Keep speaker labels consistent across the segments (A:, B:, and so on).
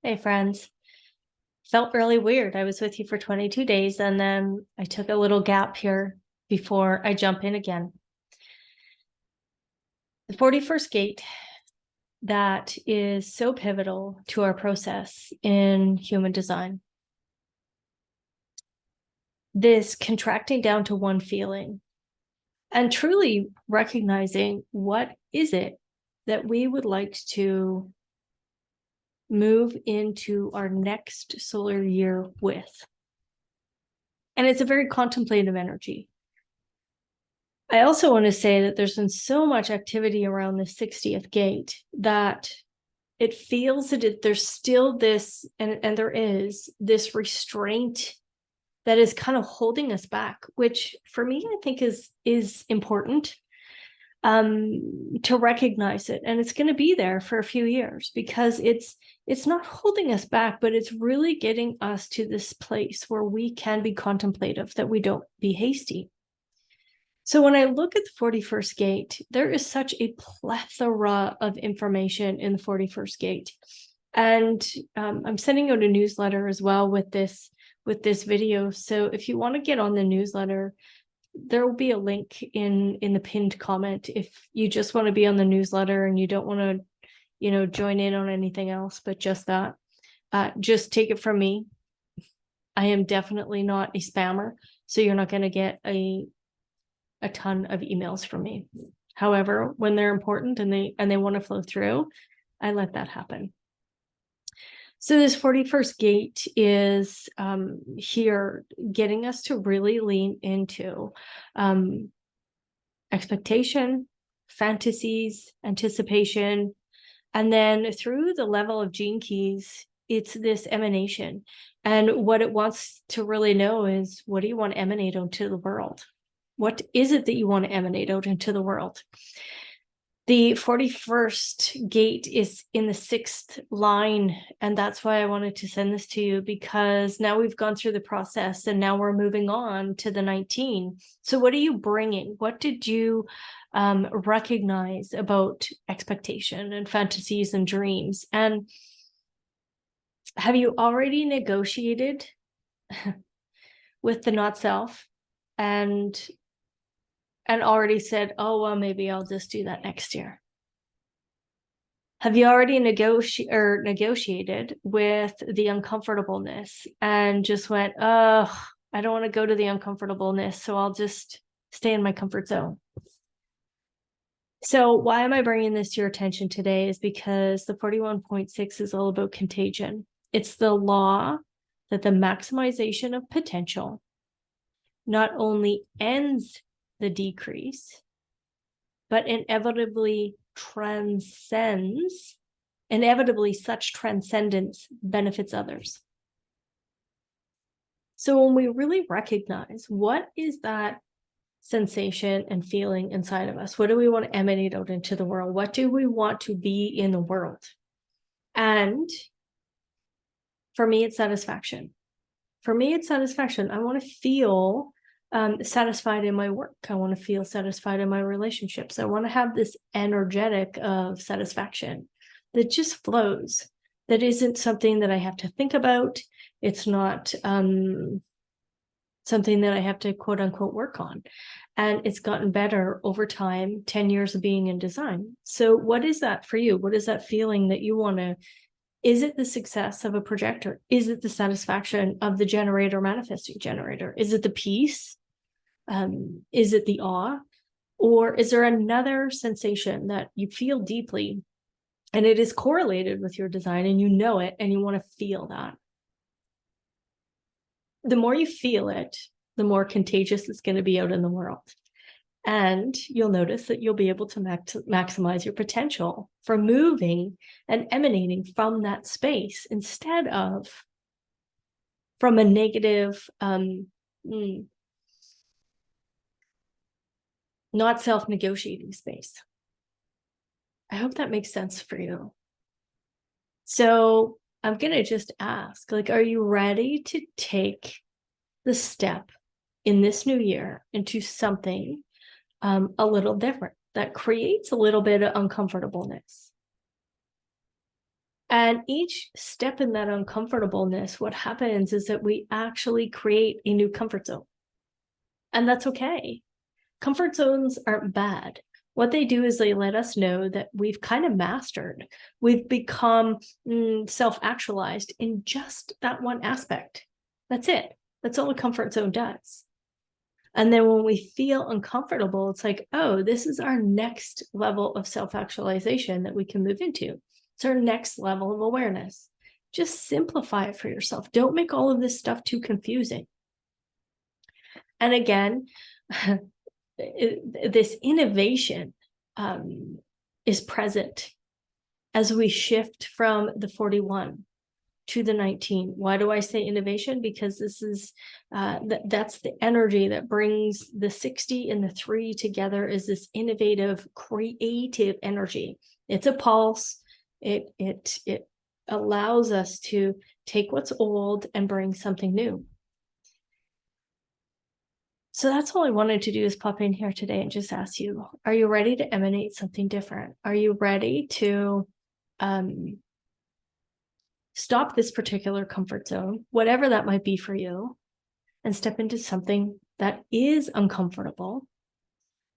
A: Hey, friends. Felt really weird. I was with you for 22 days and then I took a little gap here before I jump in again. The 41st gate, that is so pivotal to our process in human design. This contracting down to one feeling and truly recognizing what is it that we would like to move into our next solar year with. And it's a very contemplative energy. I also want to say that there's been so much activity around the 60th gate that it feels that there's still this, and there is this restraint that is kind of holding us back, which for me, I think is important to recognize it. And it's going to be there for a few years because it's not holding us back, but it's really getting us to this place where we can be contemplative, that we don't be hasty. So when I look at the 41st gate, there is such a plethora of information in the 41st gate. And I'm sending out a newsletter as well with this video. So if you want to get on the newsletter, there will be a link in the pinned comment if you just want to be on the newsletter and you don't want to, join in on anything else, but just that. Just take it from me. I am definitely not a spammer, so you're not going to get a ton of emails from me. However, when they're important and they want to flow through, I let that happen. So this 41st gate is here getting us to really lean into expectation, fantasies, anticipation, and then through the level of gene keys, it's this emanation. And what it wants to really know is, what do you want to emanate onto the world? What is it that you want to emanate out into the world? The 41st gate is in the 6th line, and that's why I wanted to send this to you, because now we've gone through the process and now we're moving on to the 19. So what are you bringing? What did you recognize about expectation and fantasies and dreams? And have you already negotiated with the not self and already said, oh, well, maybe I'll just do that next year? Have you already negotiated with the uncomfortableness and just went, oh, I don't want to go to the uncomfortableness, so I'll just stay in my comfort zone? So why am I bringing this to your attention today is because the 41.6 is all about contagion. It's the law that the maximization of potential not only ends the decrease, but inevitably transcends. Inevitably, such transcendence benefits others. So when we really recognize what is that sensation and feeling inside of us, what do we want to emanate out into the world? What do we want to be in the world? And for me, it's satisfaction. For me, it's satisfaction. I want to feel satisfied in my work. I want to feel satisfied in my relationships. I want to have this energetic of satisfaction that just flows, that isn't something that I have to think about. It's not something that I have to quote unquote work on. And it's gotten better over time, 10 years of being in design. So what is that for you? What is that feeling that you want to? Is it the success of a projector? Is it the satisfaction of the generator, manifesting generator? Is it the peace? Is it the awe? Or is there another sensation that you feel deeply and it is correlated with your design and you know it and you want to feel that? The more you feel it, the more contagious it's going to be out in the world. And you'll notice that you'll be able to maximize your potential for moving and emanating from that space instead of from a negative, not self-negotiating space. I hope that makes sense for you. So I'm going to just ask, are you ready to take the step in this new year into something a little different that creates a little bit of uncomfortableness? And each step in that uncomfortableness, what happens is that we actually create a new comfort zone. And that's okay. Comfort zones aren't bad. What they do is they let us know that we've kind of mastered, we've become self-actualized in just that one aspect. That's it. That's all a comfort zone does. And then when we feel uncomfortable, it's like, oh, this is our next level of self-actualization that we can move into. It's our next level of awareness. Just simplify it for yourself. Don't make all of this stuff too confusing. And again, this innovation is present as we shift from the 41 to the 19. Why do I say innovation? Because this is that's the energy that brings the 60 and the 3 together, is this innovative, creative energy. It's a pulse. It allows us to take what's old and bring something new. So that's all I wanted to do, is pop in here today and just ask you, are you ready to emanate something different? Are you ready to stop this particular comfort zone, whatever that might be for you, and step into something that is uncomfortable,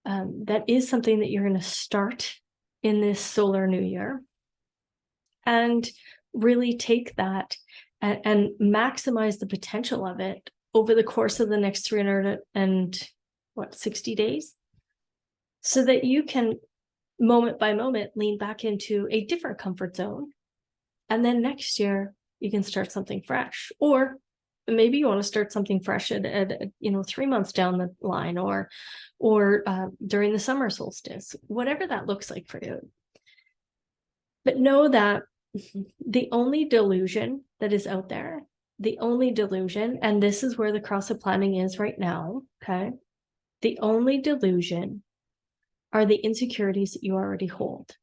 A: that is something that you're going to start in this solar new year, and really take that and maximize the potential of it over the course of the next 360 days, so that you can moment by moment lean back into a different comfort zone. And then next year you can start something fresh, or maybe you want to start something fresh at 3 months down the line, or during the summer solstice, whatever that looks like for you. But know that the only delusion that is out there, the only delusion, and this is where the cross of planning is right now, okay? The only delusion are the insecurities that you already hold.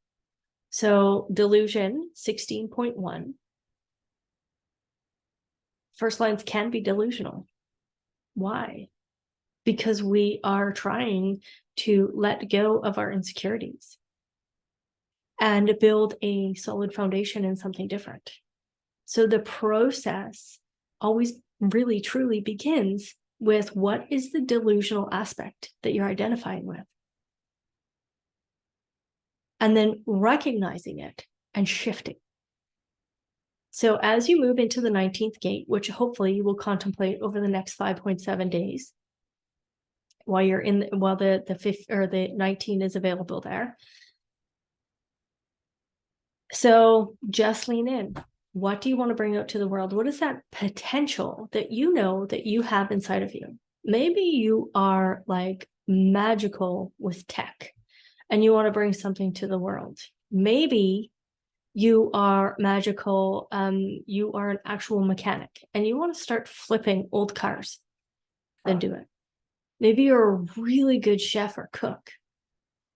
A: So delusion 16.1, first lines can be delusional. Why? Because we are trying to let go of our insecurities and build a solid foundation in something different. So the process always really truly begins with, what is the delusional aspect that you're identifying with? And then recognizing it and shifting. So as you move into the 19th gate, which hopefully you will contemplate over the next 5.7 days, while you're in, while the 5th or the 19 is available there. So just lean in. What do you want to bring out to the world? What is that potential that you know that you have inside of you? Maybe you are like magical with tech and you want to bring something to the world. Maybe you are magical, you are an actual mechanic and you want to start flipping old cars. Then do it. Maybe you're a really good chef or cook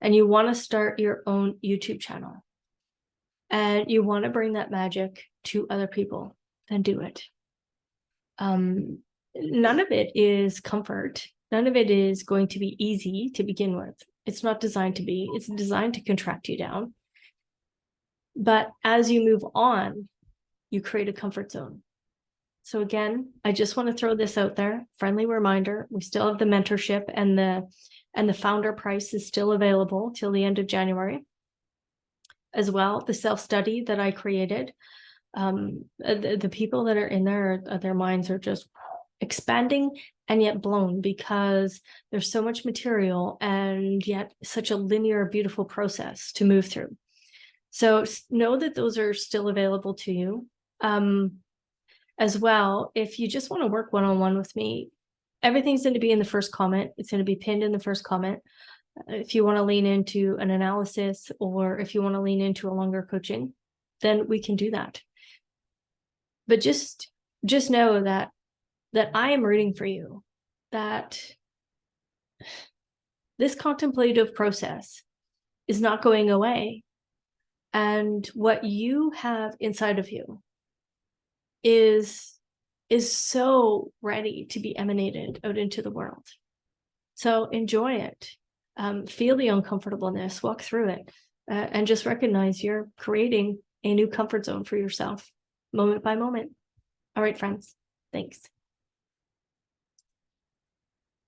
A: and you want to start your own YouTube channel and you want to bring that magic to other people. Then do it. None of it is comfort. None of it is going to be easy to begin with. It's not designed to be. It's designed to contract you down. But as you move on, you create a comfort zone. So again, I just want to throw this out there. Friendly reminder, we still have the mentorship, and the founder price is still available till the end of January. As well, the self-study that I created, the people that are in there, their minds are just expanding and yet blown, because there's so much material and yet such a linear, beautiful process to move through. So know that those are still available to you. As well, if you just want to work one-on-one with me, everything's going to be in the first comment. It's going to be pinned in the first comment. If you want to lean into an analysis, or if you want to lean into a longer coaching, then we can do that. But just know that I am rooting for you, that this contemplative process is not going away. And what you have inside of you is so ready to be emanated out into the world. So enjoy it. Feel the uncomfortableness, walk through it, and just recognize you're creating a new comfort zone for yourself, moment by moment. All right, friends. Thanks.